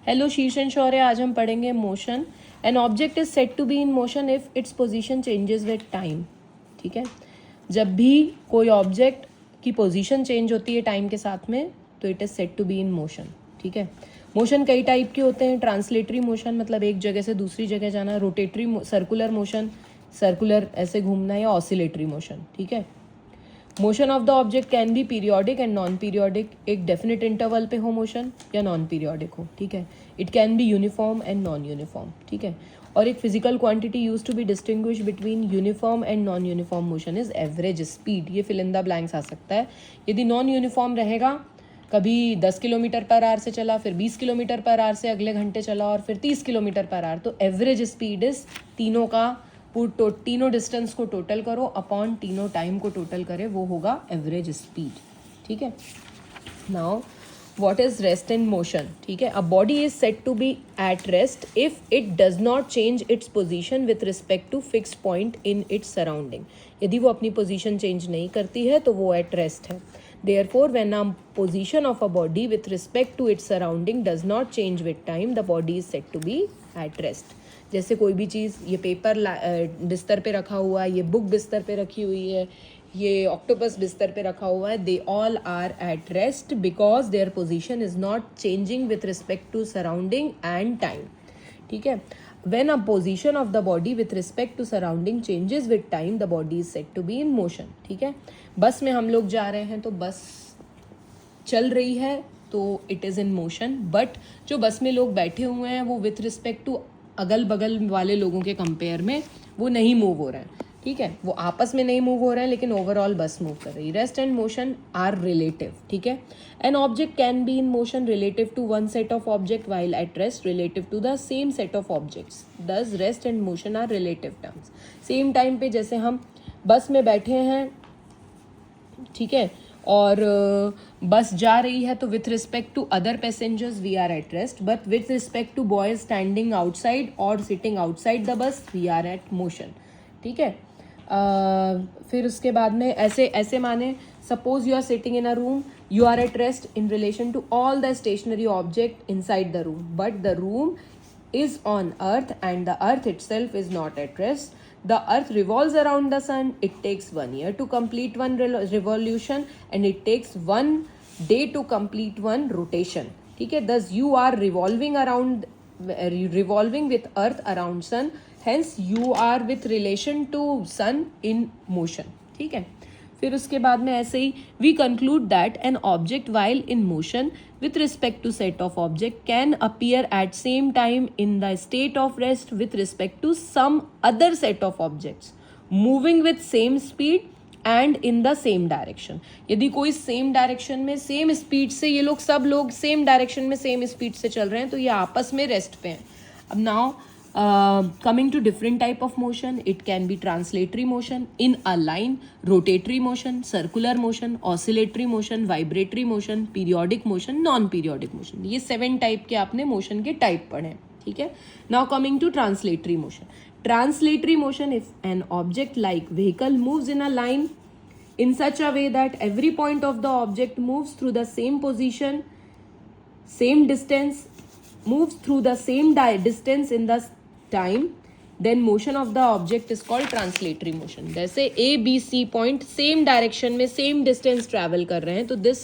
Hello शीर्षन शौर्य, आज हम पढ़ेंगे motion. An object is set to be in motion if its position changes with time. ठीक है, जब भी कोई ऑब्जेक्ट की पोजीशन चेंज होती है टाइम के साथ में तो it is set to be in motion. ठीक है, मोशन कई टाइप के होते हैं। ट्रांसलेटरी मोशन मतलब एक जगह से दूसरी जगह जाना, रोटेटरी सर्कुलर मोशन, सर्कुलर ऐसे घूमना, या ऑसिलेटरी मोशन। ठीक है, motion of the object can be periodic and non periodic, एक डेफिनेट इंटरवल पे हो मोशन या नॉन पीरियोडिक हो। ठीक है, it can be uniform and non uniform. ठीक है, और एक physical quantity use to be distinguish between uniform and non uniform motion is average speed. ये फिल इन द ब्लैंक्स आ सकता है। यदि नॉन यूनिफॉर्म रहेगा, कभी 10 किलोमीटर पर आवर से चला, फिर 20 किलोमीटर पर आवर से अगले घंटे चला, और फिर 30 किलोमीटर पर आवर, तो एवरेज स्पीड इज तीनों का तीनों डिस्टेंस को टोटल करो अपॉन तीनों टाइम को टोटल करे, वो होगा एवरेज स्पीड। ठीक है, now what is rest in motion. ठीक है, a body is set to be at rest if it does not change its position with respect to fixed point in its surrounding. यदि वो अपनी position change नहीं करती है तो वो एट रेस्ट है। Therefore, when a position of a body with respect to its surrounding does not change with time, the body is said to be at rest. जैसे कोई भी चीज़, ये पेपर बिस्तर पे रखा हुआ है, ये बुक बिस्तर पे रखी हुई है, ये ऑक्टोपस बिस्तर पे रखा हुआ है, they all are at rest because their position is not changing with respect to surrounding and time. ठीक है, when a position of the body with respect to surrounding changes with time, the body is said to be in motion. ठीक है, बस में हम लोग जा रहे हैं तो बस चल रही है तो it is in motion, but जो बस में लोग बैठे हुए हैं वो विथ रिस्पेक्ट टू अगल बगल वाले लोगों के कंपेयर में वो नहीं मूव हो रहे हैं। ठीक है, वो आपस में नहीं मूव हो रहे हैं लेकिन ओवरऑल बस मूव कर रही है। Rest and motion are relative. ठीक है, an object can be in motion relative to one set of object while at rest relative to the same set of objects. Thus rest and motion are relative terms. Same time पे जैसे हम बस में बैठे हैं, ठीक है, और बस जा रही है तो with respect to other passengers we are at rest, but with respect to boys standing outside और sitting outside the bus we are at motion. ठीक है, फिर उसके बाद में ऐसे माने, suppose you are sitting in a room, you are at rest in relation to all the stationary object inside the room, but the room is on earth and the earth itself is not at rest. The earth revolves around the sun. It takes 1 year to complete one revolution and it takes 1 day to complete one rotation. ठीक है, thus you are revolving with earth around sun, hence you are with relation to sun in motion. ठीक है, फिर उसके बाद में ऐसे ही we conclude that an object while in motion with respect to set of object can appear at same time in the state of rest with respect to some other set of objects moving with same speed and in the same direction. यदि कोई same direction में same speed से, ये लोग सब लोग same direction में same speed से चल रहे हैं तो ये आपस में रेस्ट पे हैं। अब now coming to different type of motion, it can be translatory motion in a line, rotatory motion, circular motion, oscillatory motion, vibratory motion, periodic motion, non-periodic motion. ये 7 टाइप के आपने मोशन के टाइप पढ़े। ठीक है, now coming to translatory motion. Translatory motion, if an object like vehicle moves in a line in such a way that every point of the object moves through the same position, same distance, moves through the same distance in the time, then motion of the object is called translatory motion. जैसे A, B, C point same direction में same distance travel कर रहे हैं तो this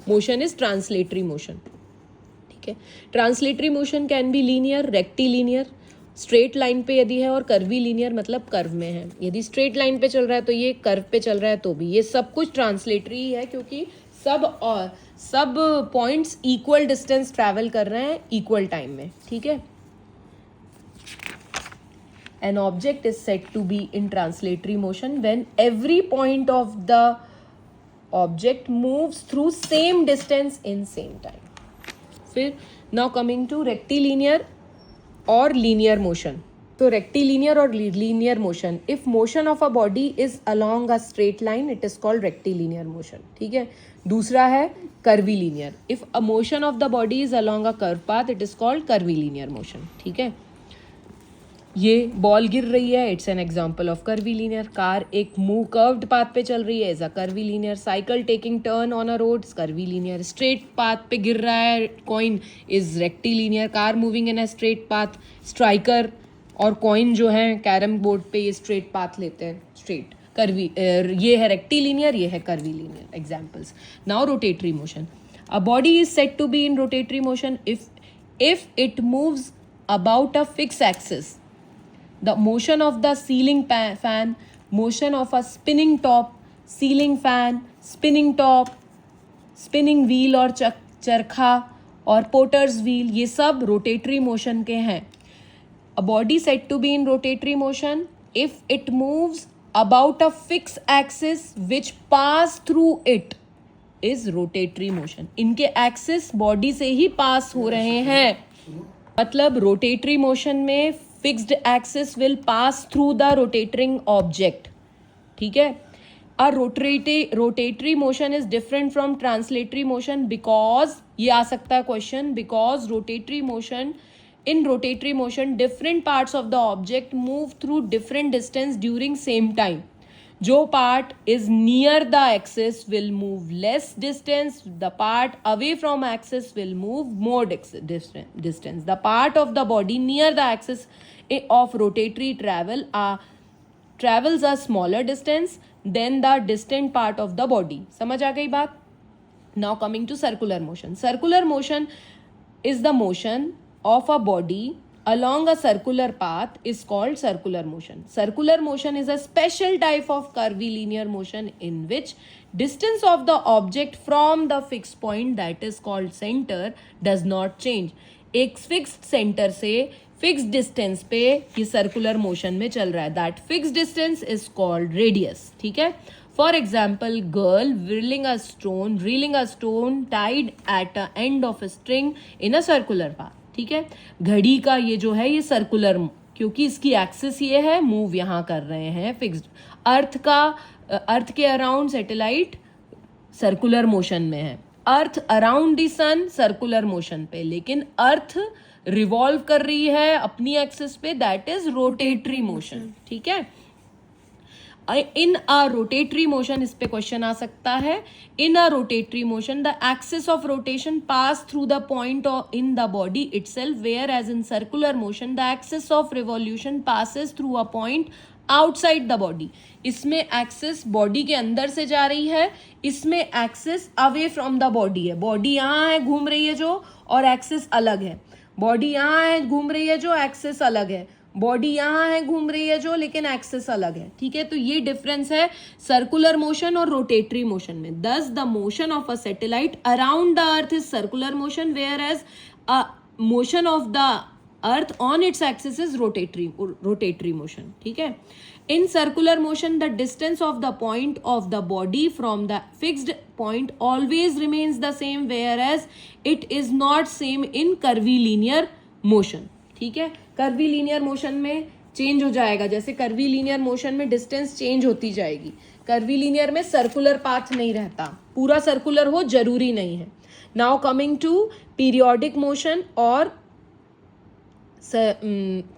motion is translatory motion. ठीक है, translatory motion can be linear, rectilinear, straight line पे यदि है, और कर्वी लीनियर मतलब कर्व में है। यदि स्ट्रेट लाइन पे चल रहा है तो ये, कर्व पे चल रहा है तो भी, ये सब कुछ ट्रांसलेटरी ही है क्योंकि सब पॉइंट्स इक्वल डिस्टेंस ट्रैवल कर रहे हैं इक्वल टाइम में। ठीक है, an object is said to be in translatory motion when every point of the object moves through same distance in same time. फिर now coming to rectilinear और linear motion. तो rectilinear और linear motion, if motion of a body is along a straight line it is called rectilinear motion. ठीक है, दूसरा है curvilinear. if a motion of the body is along a curved path it is called curvilinear motion. ठीक है, ये ball गिर रही है, it's an example of curvilinear. Car एक कर्व्ड पाथ पे चल रही है, is a curvilinear. Cycle taking turn on a road, curvilinear. Straight path पे गिर रहा है coin, is rectilinear. Car moving in a straight path. Striker और कॉइन जो है कैरम बोर्ड पे ये स्ट्रेट पाथ लेते हैं, स्ट्रेट. कर्वी ये है रेक्टिलीनियर, ये है curvilinear. Examples. Now rotatory motion. A body is said to be in rotatory motion if it moves about a fixed axis. The motion of the ceiling fan, motion of a spinning top, ceiling fan, spinning top, spinning wheel और चरखा और potters wheel, ये सब rotatory motion के हैं. A body said to be in rotatory motion if it moves about a fixed axis which pass through it is rotatory motion. इनके axis body से ही पास हो रहे हैं, मतलब रोटेटरी मोशन में fixed axis will pass through the rotating object. ठीक है. A rotatory motion is different from translatory motion because, ये आ सकता है question, because rotatory motion, in rotatory motion different parts of the object move through different distance during same time. जो part is near the axis will move less distance, the part away from axis will move more distance. The part of the body near the axis of rotatory travels a smaller distance than the distant part of the body. समझ आ गई बात. Now coming to circular motion. Circular motion is the motion of a body along a circular path is called circular motion. Circular motion is a special type of curvilinear motion in which distance of the object from the fixed point, that is called center, does not change. एक fixed center से fixed distance पे ये circular motion में चल रहा है. That fixed distance is called radius. ठीक है. For example, girl reeling a stone tied at the end of a string in a circular path. ठीक है. घड़ी का ये जो है ये सर्कुलर, क्योंकि इसकी एक्सिस ये है, मूव यहाँ कर रहे हैं फिक्स्ड. अर्थ के अराउंड सैटेलाइट सर्कुलर मोशन में है. Earth around the sun circular motion पे, लेकिन अर्थ रिवॉल्व कर रही है अपनी एक्सिस पे, दैट इज रोटेटरी मोशन. ठीक है. इन अ रोटेटरी मोशन, इस पे क्वेश्चन आ सकता है. In a rotatory motion the axis of rotation pass through the point in the body itself, whereas in circular motion the axis of revolution passes through a point outside the body. इसमें axis body के अंदर से जा रही है, इसमें axis away from the body है. Body यहाँ है घूम रही है जो, और एक्सिस अलग है. बॉडी यहाँ है घूम रही है जो, एक्सिस अलग है. बॉडी यहाँ है घूम रही है जो, लेकिन एक्सिस अलग है. ठीक है. तो ये डिफरेंस है सर्कुलर मोशन और रोटेटरी मोशन में. Thus the motion of a satellite around the earth is circular motion, whereas a motion of the earth on its axis is rotatory motion. ठीक है. In circular motion the distance of the point of the body from the fixed point always remains the same, whereas it is not same in curvilinear motion. ठीक है. Curvilinear motion में change हो जाएगा, जैसे curvilinear motion में distance change होती जाएगी. Curvilinear में सर्कुलर पाथ नहीं रहता, पूरा सर्कुलर हो जरूरी नहीं है. Now coming to periodic motion और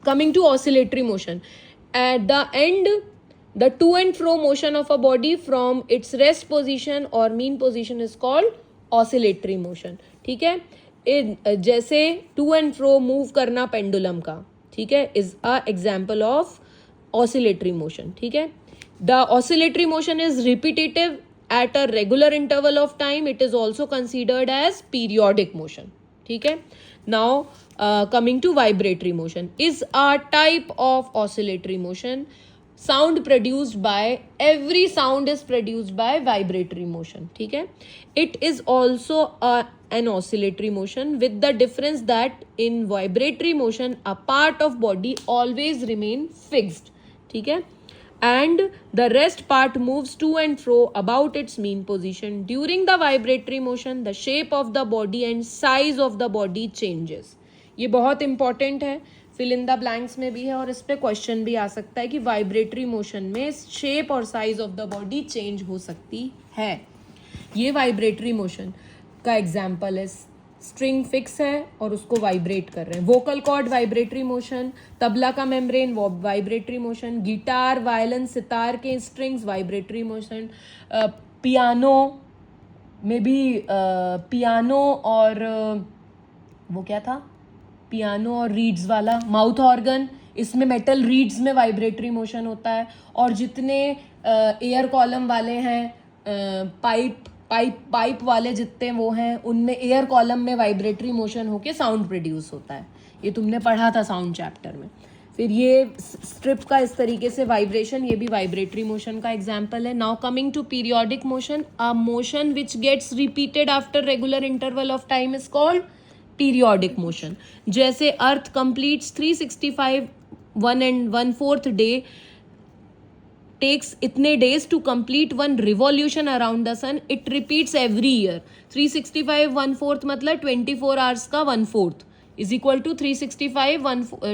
coming to oscillatory motion. At the end the to and fro motion of a body from its rest position और mean position is called oscillatory motion. ठीक है. जैसे to and fro move करना pendulum का, ठीक है, is a example of oscillatory motion. ठीक है. The oscillatory motion is repetitive at a regular interval of time. It is also considered as periodic motion. ठीक है. Now coming to vibratory motion is a type of oscillatory motion. Sound produced by, every sound is produced by vibratory motion. ठीक है. It is also an oscillatory motion with the difference that in vibratory motion a part of body always remain fixed. ठीक है. And the rest part moves to and fro about its mean position. During the vibratory motion the shape of the body and size of the body changes. ये बहुत important है, fill in the blanks में भी है, और इस पे question भी आ सकता है कि वाइब्रेटरी मोशन में शेप और size of the body change हो सकती है. ये वाइब्रेटरी मोशन का एग्जाम्पल है. स्ट्रिंग फिक्स है और उसको वाइब्रेट कर रहे हैं. Vocal cord vibratory motion, tabla का membrane vibratory motion, guitar violin sitar के स्ट्रिंग्स वाइब्रेटरी मोशन, पियानो में भी पियानो और वो क्या था, पियानो और रीड्स वाला माउथ ऑर्गन, इसमें मेटल रीड्स में वाइब्रेटरी मोशन होता है. और जितने एयर कॉलम वाले हैं, पाइप वाले जितने वो हैं, उनमें एयर कॉलम में वाइब्रेटरी मोशन होके साउंड प्रोड्यूस होता है. ये तुमने पढ़ा था साउंड चैप्टर में. फिर ये स्ट्रिप का इस तरीके से वाइब्रेशन, ये भी वाइब्रेटरी मोशन का एग्जाम्पल है. Now coming to periodic motion, a motion which gets repeated after regular interval of time is called periodic motion. जैसे अर्थ कंप्लीट्स 365 1/4 डे takes इतने days to complete one revolution around the sun. It repeats every year. 365 1/4 मतलब 24 hours का 1/4 is equal to 365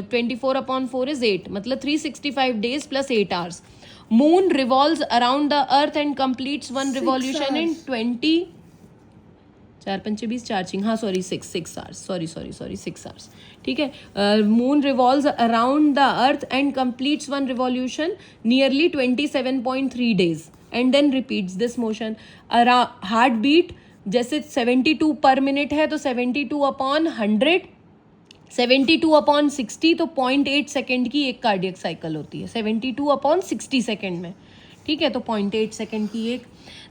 24/4 is 8 मतलब 365 days plus 8 hours. Moon revolves around the earth and completes one revolution in 20 4 पंचे 20 4 6 हाँ sorry 6 hours sorry 6 hours. ठीक है. Moon revolves around the earth and completes one revolution nearly 27.3 days and then repeats this motion. Heart beat जैसे 72 पर minute है तो 72/100, 72/60 तो 0.8 second की एक कार्डियक साइकिल होती है 72/60 सेकेंड में. ठीक है, तो 0.8 सेकेंड की एक.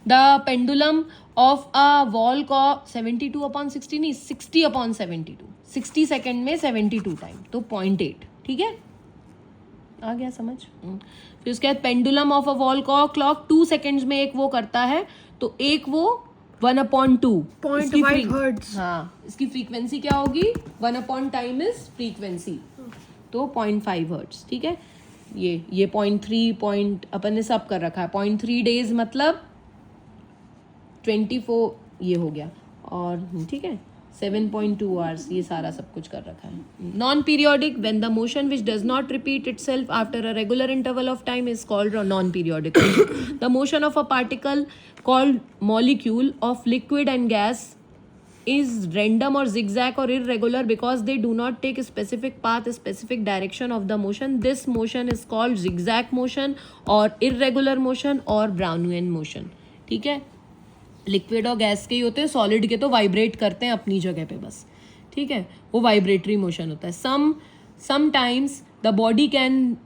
The pendulum of a wall का 72/60 नहीं 60/72, 60 सेकेंड में 72 टाइम तो 0.8. ठीक है, आ गया समझ. फिर उसके बाद pendulum of a wall clock 2 seconds में एक वो करता है तो एक वो 1/2 0.5 हर्ट्ज. हाँ, इसकी फ्रीक्वेंसी क्या होगी, 1 टाइम इज फ्रीक्वेंसी तो 0.5 हर्ट्ज. ठीक है, ये 0.3 अपन ने सब कर रखा है. 0.3 days मतलब 24 ये हो गया. और ठीक है 7.2 hours ये सारा सब कुछ कर रखा है. Non periodic, when the motion which does not repeat itself after a regular interval of time is called non periodic. The motion of a particle called molecule of liquid and gas is random or zigzag or irregular because they do not take a specific path, a specific direction of the motion. This motion is called zigzag motion or irregular motion or Brownian motion. ठीक है, liquid और gas के ही होते हैं, solid के तो vibrate करते हैं अपनी जगह पे बस. ठीक है, वो वाइब्रेटरी मोशन होता है. Sometimes the body can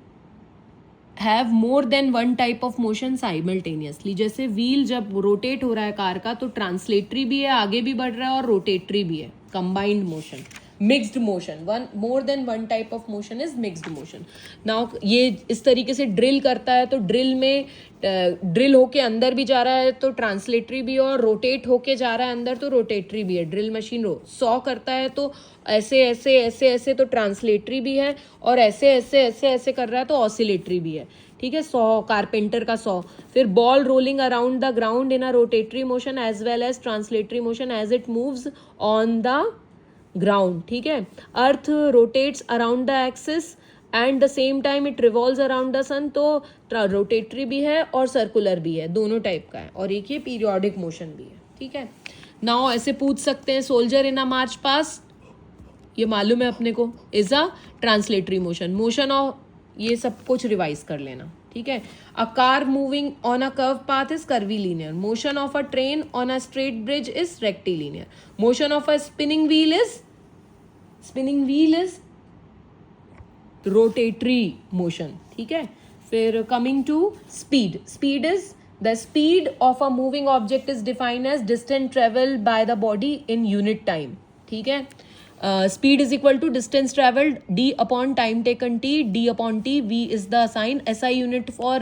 have more than one type of motion simultaneously. जैसे व्हील जब रोटेट हो रहा है कार का तो ट्रांसलेटरी भी है, आगे भी बढ़ रहा है, और रोटेटरी भी है, combined motion, mixed motion. More than one type of motion is mixed motion. Now ये इस तरीके से ड्रिल करता है तो ड्रिल में ड्रिल होके अंदर भी जा रहा है तो ट्रांसलेटरी भी है, और रोटेट होके जा रहा है अंदर तो रोटेटरी भी है. ड्रिल मशीन सॉ करता है तो ऐसे ऐसे ऐसे ऐसे तो ट्रांसलेटरी भी है, और ऐसे ऐसे ऐसे ऐसे कर रहा है तो ऑसिलेटरी भी है. ठीक है, सॉ कारपेंटर का सॉ. फिर ball rolling around the ground in a rotatory motion as well as translatory motion as it moves on the ground. ठीक है, earth rotates around the axis and the same time it revolves around the sun. तो rotatory भी है और circular भी है, दोनों type का है. और एक ये पीरियोडिक मोशन भी है. ठीक है, नाउ ऐसे पूछ सकते हैं, सोल्जर इन अ मार्च पास्ट, ये मालूम है अपने को, is a translatory motion. Motion of, ये सब कुछ रिवाइज कर लेना. ठीक है, a car moving on a curve path is curvilinear. Motion of a train on a straight bridge is rectilinear. Motion of a spinning wheel is rotatory motion. ठीक है, फिर coming to speed. Speed is the speed of a moving object is defined as distance travel by the body in unit time. ठीक है, speed is equal to distance traveled d upon time taken t, d upon t, v is the sign. SI unit for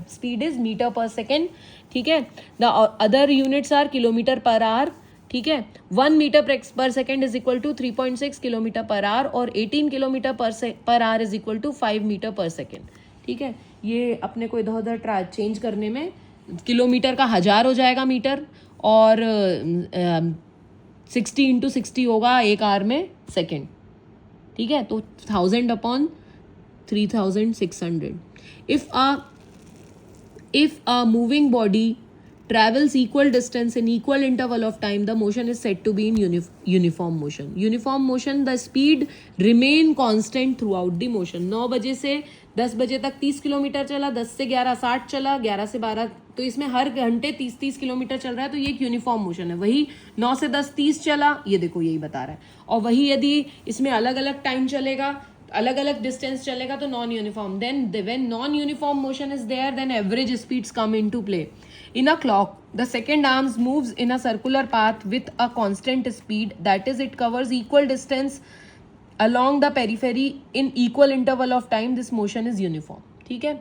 speed is meter per second. ठीक है, the other units are kilometer per hour. ठीक है, 1 meter per second is equal to 3.6 kilometer per hour और 18 kilometer per hour is equal to 5 meter per second. ठीक है, ये अपने को इधर उधर चेंज करने में किलोमीटर का 1000 हो जाएगा मीटर, और 60 × 60 होगा एक आवर में सेकेंड. ठीक है, तो 1000/3600. If a moving body travels equal distance in equal interval of time, the motion is said to be in uniform motion. Uniform motion, the speed remain constant throughout the motion. 9 बजे से 10 बजे तक 30 kilometre चला, 10 से 11 60 चला, 11 से 12, तो इसमें हर घंटे 30 किलोमीटर चल रहा है, तो ये एक यूनिफॉर्म मोशन है. वही 9 से 10 30 चला, ये देखो यही बता रहा है. और वही यदि इसमें अलग अलग टाइम चलेगा, अलग अलग डिस्टेंस चलेगा, तो non uniform. Then when non uniform motion is there, then average speeds come into play. In a clock, the second arm moves in a circular path with a constant speed, that is, it covers equal distance along the periphery in equal interval of time. This motion is uniform. ठीक है.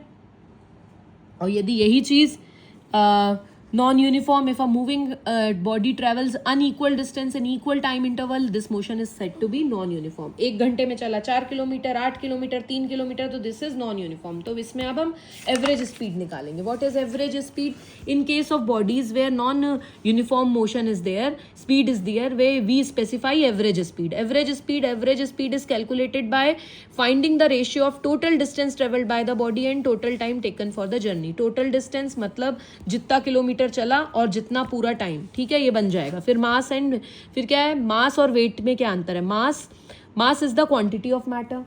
और यदि यही चीज non uniform, if a moving body travels unequal distance in equal time interval, this motion is said to be non-uniform. 1 घंटे में चला 4 kilometre, 8 kilometre, 3 kilometre, तो दिस इज नॉन यूनिफॉर्म. तो इसमें अब हम एवरेज स्पीड निकालेंगे. What is average speed? In case of bodies where non uniform motion is there, speed is there, way we specify average speed. Average speed is calculated by finding the ratio of total distance travelled by the body and total time taken for the journey. Total distance मतलब जितना kilometre चला और जितना पूरा time. ठीक है, ये बन जाएगा. फिर मास एंड फिर क्या है, मास और वेट में क्या अंतर है? Mass is the quantity of matter.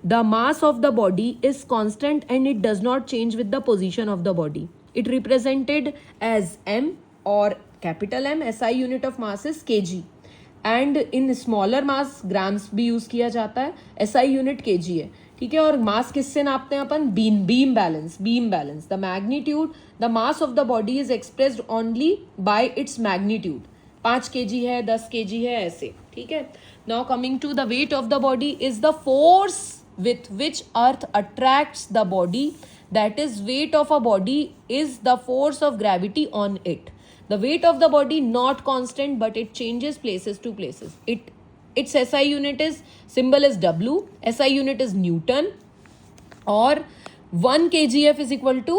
The mass of the body is constant and it does not change with the position of the body. It represented as m और capital M. SI unit of mass is kg and in smaller mass grams भी use किया जाता है. SI unit kg है. ठीक है. और मास किससे नापते हैं अपन? Beam balance. The magnitude, the mass of the body is expressed only by its magnitude. 5 kg है, 10 kg है, ऐसे. ठीक है. Now coming to the weight of the body is the force with which earth attracts the body. That is weight of a body is the force of gravity on it. The weight of the body not constant but it changes places to places. Its SI unit is, symbol is W, SI unit is Newton, और 1 kgf is equal to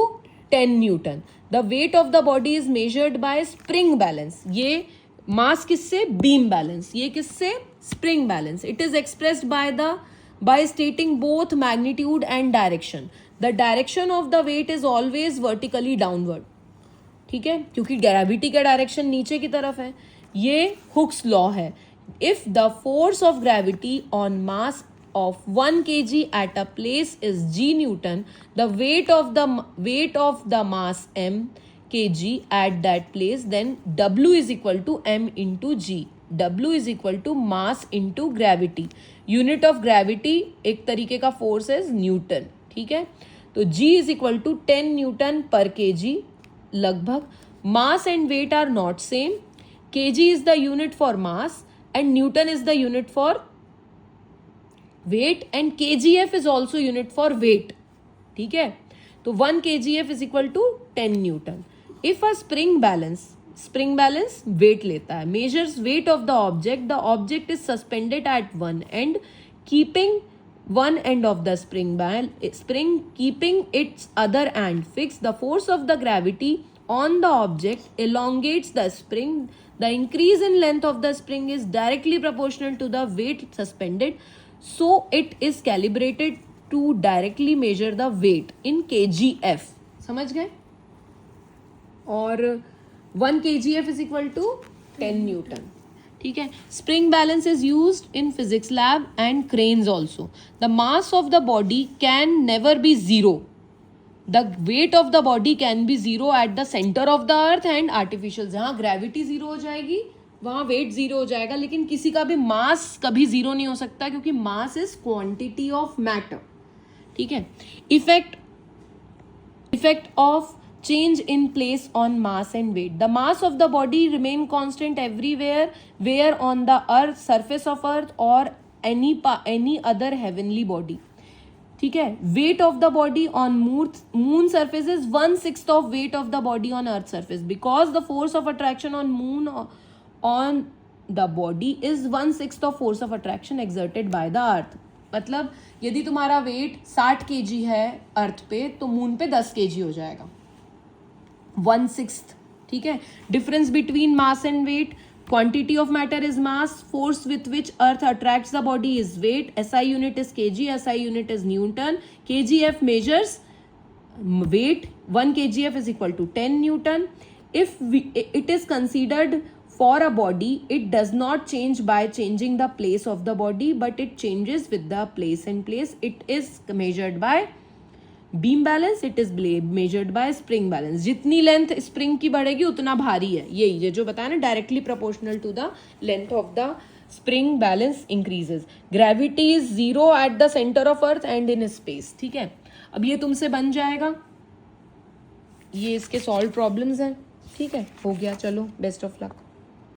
10 Newton. The weight of the body is measured by spring balance. ये मास किससे? Beam balance. ये किससे? Spring balance. It is expressed by stating both magnitude and direction. The direction of the weight is always vertically downward. ठीक है, क्योंकि gravity का direction नीचे की तरफ है. ये हुक्स लॉ है. If the force of gravity on mass of 1 kg at a place is g Newton, the weight of the mass m kg at that place, then W is equal to m into g. W is equal to mass into gravity. Unit of gravity एक तरीके का force is Newton. ठीक है. तो g is equal to 10 Newton per kg लगभग. Mass and weight are not same. kg is the unit for mass and Newton is the unit for weight and kgf is also unit for weight. ठीक है. तो 1 kgf is equal to 10 Newton. If a spring balance weight लेता है, measures weight of the object is suspended at one end, keeping one end of the spring keeping its other end fixed. The force of the gravity on the object elongates the spring. The increase in length of the spring is directly proportional to the weight suspended, so it is calibrated to directly measure the weight in kgf. समझ गए? और 1 kgf is equal to 10 Newton. ठीक है. Spring balance is used in physics lab and cranes also. The mass of the body can never be zero. The weight of the body can be zero at the center of the earth and artificial. जहाँ gravity zero हो जाएगी वहाँ wait zero हो जाएगा, लेकिन किसी का भी मास कभी जीरो नहीं हो सकता, क्योंकि mass is quantity of matter. ठीक है. Effect of change in place on mass and weight. The mass of the body remain constant everywhere where on the earth, surface of earth or any other heavenly body. ठीक है. Weight of the body on moon surface is 1/6 of weight of the body on earth surface, because the force of attraction on moon on the body is 1/6 of force of attraction exerted by the earth. मतलब यदि तुम्हारा wait 60 kg है अर्थ पे, तो moon पे 10 kg हो जाएगा. 1/6. ठीक है. Difference between mass and weight. Quantity of matter is mass. Force with which earth attracts the body is weight. SI unit is kg. SI unit is Newton. kgf measures weight. 1 kgf is equal to 10 Newton. if it is considered for a body, it does not change by changing the place of the body, but it changes with the place and place. It is measured by beam balance, it is measured by spring balance. जितनी length spring की बढ़ेगी उतना भारी है, ये जो बताया ना, directly proportional to the length of the spring balance increases. Gravity is zero at the centre of earth and in space. ठीक है, अब ये तुमसे बन जाएगा, ये इसके सॉल्व प्रॉब्लम्स हैं. ठीक है, हो गया, चलो बेस्ट ऑफ लक.